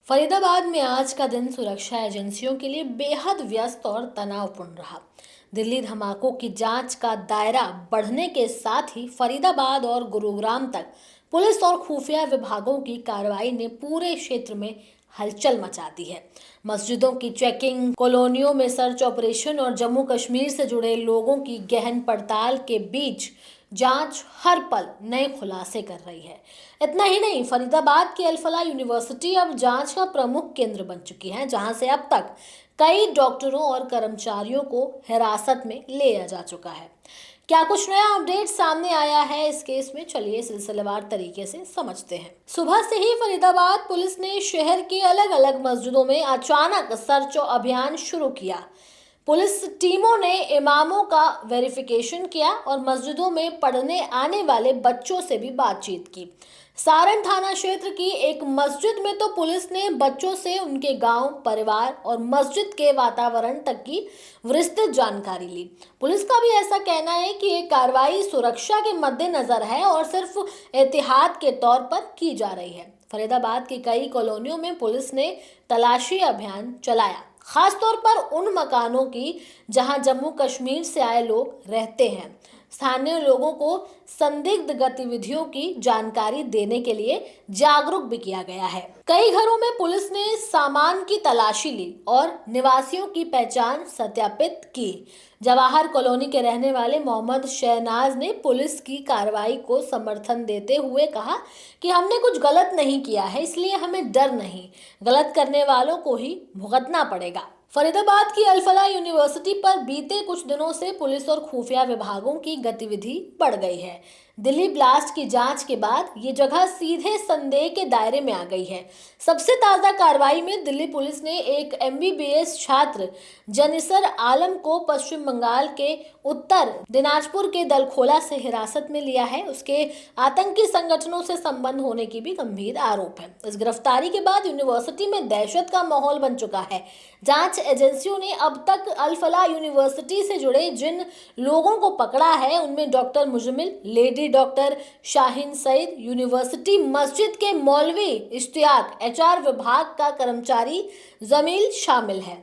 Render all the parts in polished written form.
फरीदाबाद में आज का दिन सुरक्षा एजेंसियों के लिए बेहद व्यस्त और तनावपूर्ण रहा। दिल्ली धमाकों की जांच का दायरा बढ़ने के साथ ही फरीदाबाद और गुरुग्राम तक पुलिस और खुफिया विभागों की कार्रवाई ने पूरे क्षेत्र में हलचल मचा दी है। मस्जिदों की चेकिंग, कॉलोनियों में सर्च ऑपरेशन और जम्मू कश्मीर से जुड़े लोगों की गहन पड़ताल के बीच जांच हर पल नए खुलासे कर रही है। इतना ही नहीं, फरीदाबाद की अल-फलाह यूनिवर्सिटी अब जांच का प्रमुख केंद्र बन चुकी है, जहां से अब तक कई डॉक्टरों और कर्मचारियों को हिरासत में लिया जा चुका है। क्या कुछ नया अपडेट सामने आया है इस केस में? चलिए सिलसिलेवार तरीके से समझते हैं। सुबह से ही फरीदाबाद पुलिस ने शहर के अलग अलग मस्जिदों में अचानक सर्च अभियान शुरू किया। पुलिस टीमों ने इमामों का वेरिफिकेशन किया और मस्जिदों में पढ़ने आने वाले बच्चों से भी बातचीत की। सारण थाना क्षेत्र की एक मस्जिद में तो पुलिस ने बच्चों से उनके गांव, परिवार और मस्जिद के वातावरण तक की विस्तृत जानकारी ली। पुलिस का भी ऐसा कहना है कि ये कार्रवाई सुरक्षा के मद्देनजर है और सिर्फ एहतियात के तौर पर की जा रही है। फरीदाबाद की कई कॉलोनियों में पुलिस ने तलाशी अभियान चलाया, खासतौर पर उन मकानों की जहां जम्मू कश्मीर से आए लोग रहते हैं। स्थानीय लोगों को संदिग्ध गतिविधियों की जानकारी देने के लिए जागरूक भी किया गया है। कई घरों में पुलिस ने सामान की तलाशी ली और निवासियों की पहचान सत्यापित की। जवाहर कॉलोनी के रहने वाले मोहम्मद शहनाज ने पुलिस की कार्रवाई को समर्थन देते हुए कहा कि हमने कुछ गलत नहीं किया है, इसलिए हमें डर नहीं, गलत करने वालों को ही भुगतना पड़ेगा। फरीदाबाद की अल-फलाह यूनिवर्सिटी पर बीते कुछ दिनों से पुलिस और खुफिया विभागों की गतिविधि बढ़ गई है। दिल्ली ब्लास्ट की जांच के बाद ये जगह सीधे संदेह के दायरे में आ गई है। सबसे ताज़ा कार्रवाई में दिल्ली पुलिस ने एक MBBS छात्र जनिसर आलम को पश्चिम बंगाल के उत्तर दिनाजपुर के दलखोला से हिरासत में लिया है। उसके आतंकी संगठनों से संबंध होने की भी गंभीर आरोप है। इस गिरफ्तारी के बाद यूनिवर्सिटी में दहशत का माहौल बन चुका है। जांच एजेंसियों ने अब तक अल-फलाह यूनिवर्सिटी से जुड़े जिन लोगों को पकड़ा है उनमें doctor Muzammil, lady doctor Shaheen Saeed, university मस्जिद के मौलवी इश्तियाक, HR विभाग का कर्मचारी जमील शामिल है।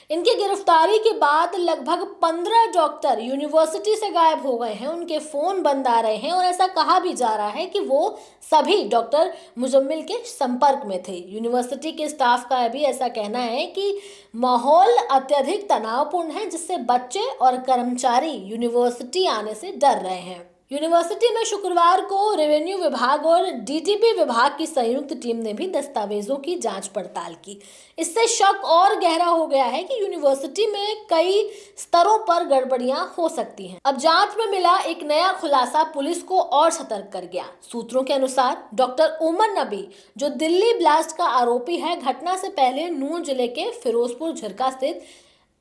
इनकी गिरफ्तारी के बाद लगभग 15 डॉक्टर यूनिवर्सिटी से गायब हो गए हैं, उनके फोन बंद आ रहे हैं और ऐसा कहा भी जा रहा है कि वो सभी डॉक्टर मुजम्मिल के संपर्क में थे। यूनिवर्सिटी के स्टाफ का भी ऐसा कहना है कि माहौल अत्यधिक तनावपूर्ण है, जिससे बच्चे और कर्मचारी यूनिवर्सिटी आने से डर रहे हैं। यूनिवर्सिटी में शुक्रवार को रेवेन्यू विभाग और DTP विभाग की संयुक्त टीम ने भी दस्तावेजों की जांच पड़ताल की। इससे शक और गहरा हो गया है कि यूनिवर्सिटी में कई स्तरों पर गड़बड़ियां हो सकती हैं। अब जांच में मिला एक नया खुलासा पुलिस को और सतर्क कर गया। सूत्रों के अनुसार डॉक्टर उमर नबी, जो दिल्ली ब्लास्ट का आरोपी है, घटना से पहले नूंह जिले के फिरोजपुर झिरका स्थित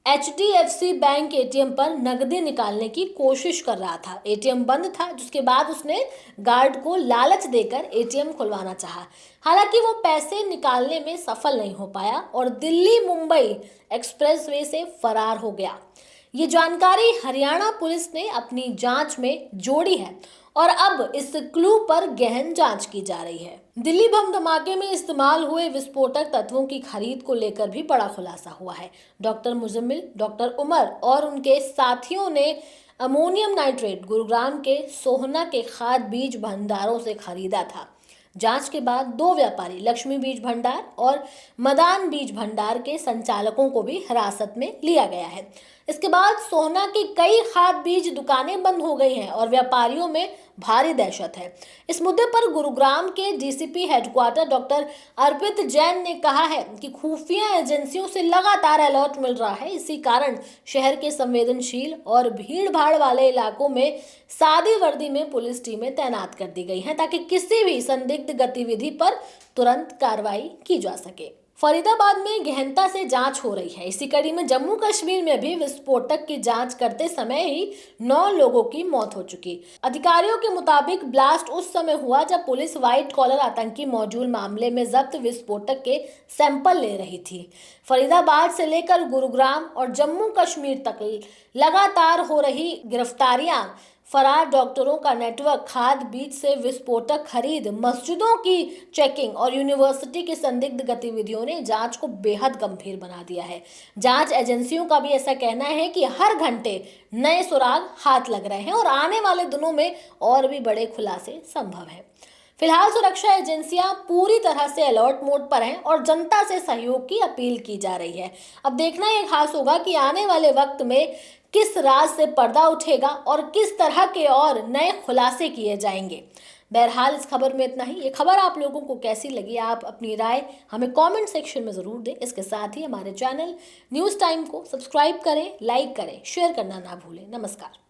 HDFC बैंक ATM पर नकदी निकालने की कोशिश कर रहा था। ATM बंद था, जिसके बाद उसने गार्ड को लालच देकर ATM खुलवाना चाहा। हालांकि वो पैसे निकालने में सफल नहीं हो पाया और दिल्ली मुंबई एक्सप्रेसवे से फरार हो गया। ये जानकारी हरियाणा पुलिस ने अपनी जांच में जोड़ी है और अब इस क्लू पर गहन जांच की जा रही है। दिल्ली बम धमाके में इस्तेमाल हुए विस्फोटक तत्वों की खरीद को लेकर भी बड़ा खुलासा हुआ है। डॉक्टर मुजम्मिल, डॉक्टर उमर और उनके साथियों ने अमोनियम नाइट्रेट गुरुग्राम के सोहना के खाद बीज भंडारों से खरीदा था। जांच के बाद 2 व्यापारी, लक्ष्मी बीज भंडार और मदान बीज भंडार के संचालकों को भी हिरासत में लिया गया है। इसके बाद सोहना की कई खाद बीज दुकानें बंद हो गई हैं और व्यापारियों में भारी दहशत है। इस मुद्दे पर गुरुग्राम के DCP हेडक्वार्टर डॉक्टर अर्पित जैन ने कहा है कि खुफिया एजेंसियों से लगातार अलर्ट मिल रहा है। इसी कारण शहर के संवेदनशील और भीड़ भाड़ वाले इलाकों में सादी वर्दी में पुलिस टीमें तैनात कर दी गई हैं, ताकि किसी भी संदिग्ध गतिविधि पर तुरंत कार्रवाई की जा सके। फरीदाबाद में गहनता से जांच हो रही है। इसी कड़ी में जम्मू कश्मीर में भी विस्फोटक की जांच करते समय ही 9 लोगों की मौत हो चुकी। अधिकारियों के मुताबिक ब्लास्ट उस समय हुआ जब पुलिस व्हाइट कॉलर आतंकी मौजूद मामले में जब्त विस्फोटक के सैंपल ले रही थी। फरीदाबाद से लेकर गुरुग्राम और जम्मू कश्मीर तक लगातार हो रही गिरफ्तारियां फरार डॉक्टरों का नेटवर्क, खाद बीज से विस्फोटक खरीद, मस्जिदों की चेकिंग और यूनिवर्सिटी की संदिग्ध गतिविधियों ने जांच को बेहद गंभीर बना दिया है। जांच एजेंसियों का भी ऐसा कहना है कि हर घंटे नए सुराग हाथ लग रहे हैं और आने वाले दिनों में और भी बड़े खुलासे संभव है। फिलहाल सुरक्षा एजेंसियां पूरी तरह से अलर्ट मोड पर हैं और जनता से सहयोग की अपील की जा रही है। अब देखना ये खास होगा कि आने वाले वक्त में किस राज से पर्दा उठेगा और किस तरह के और नए खुलासे किए जाएंगे। बहरहाल इस खबर में इतना ही। ये खबर आप लोगों को कैसी लगी, आप अपनी राय हमें कमेंट सेक्शन में ज़रूर दें। इसके साथ ही हमारे चैनल न्यूज़ टाइम को सब्सक्राइब करें, लाइक करें, शेयर करना ना भूलें। नमस्कार।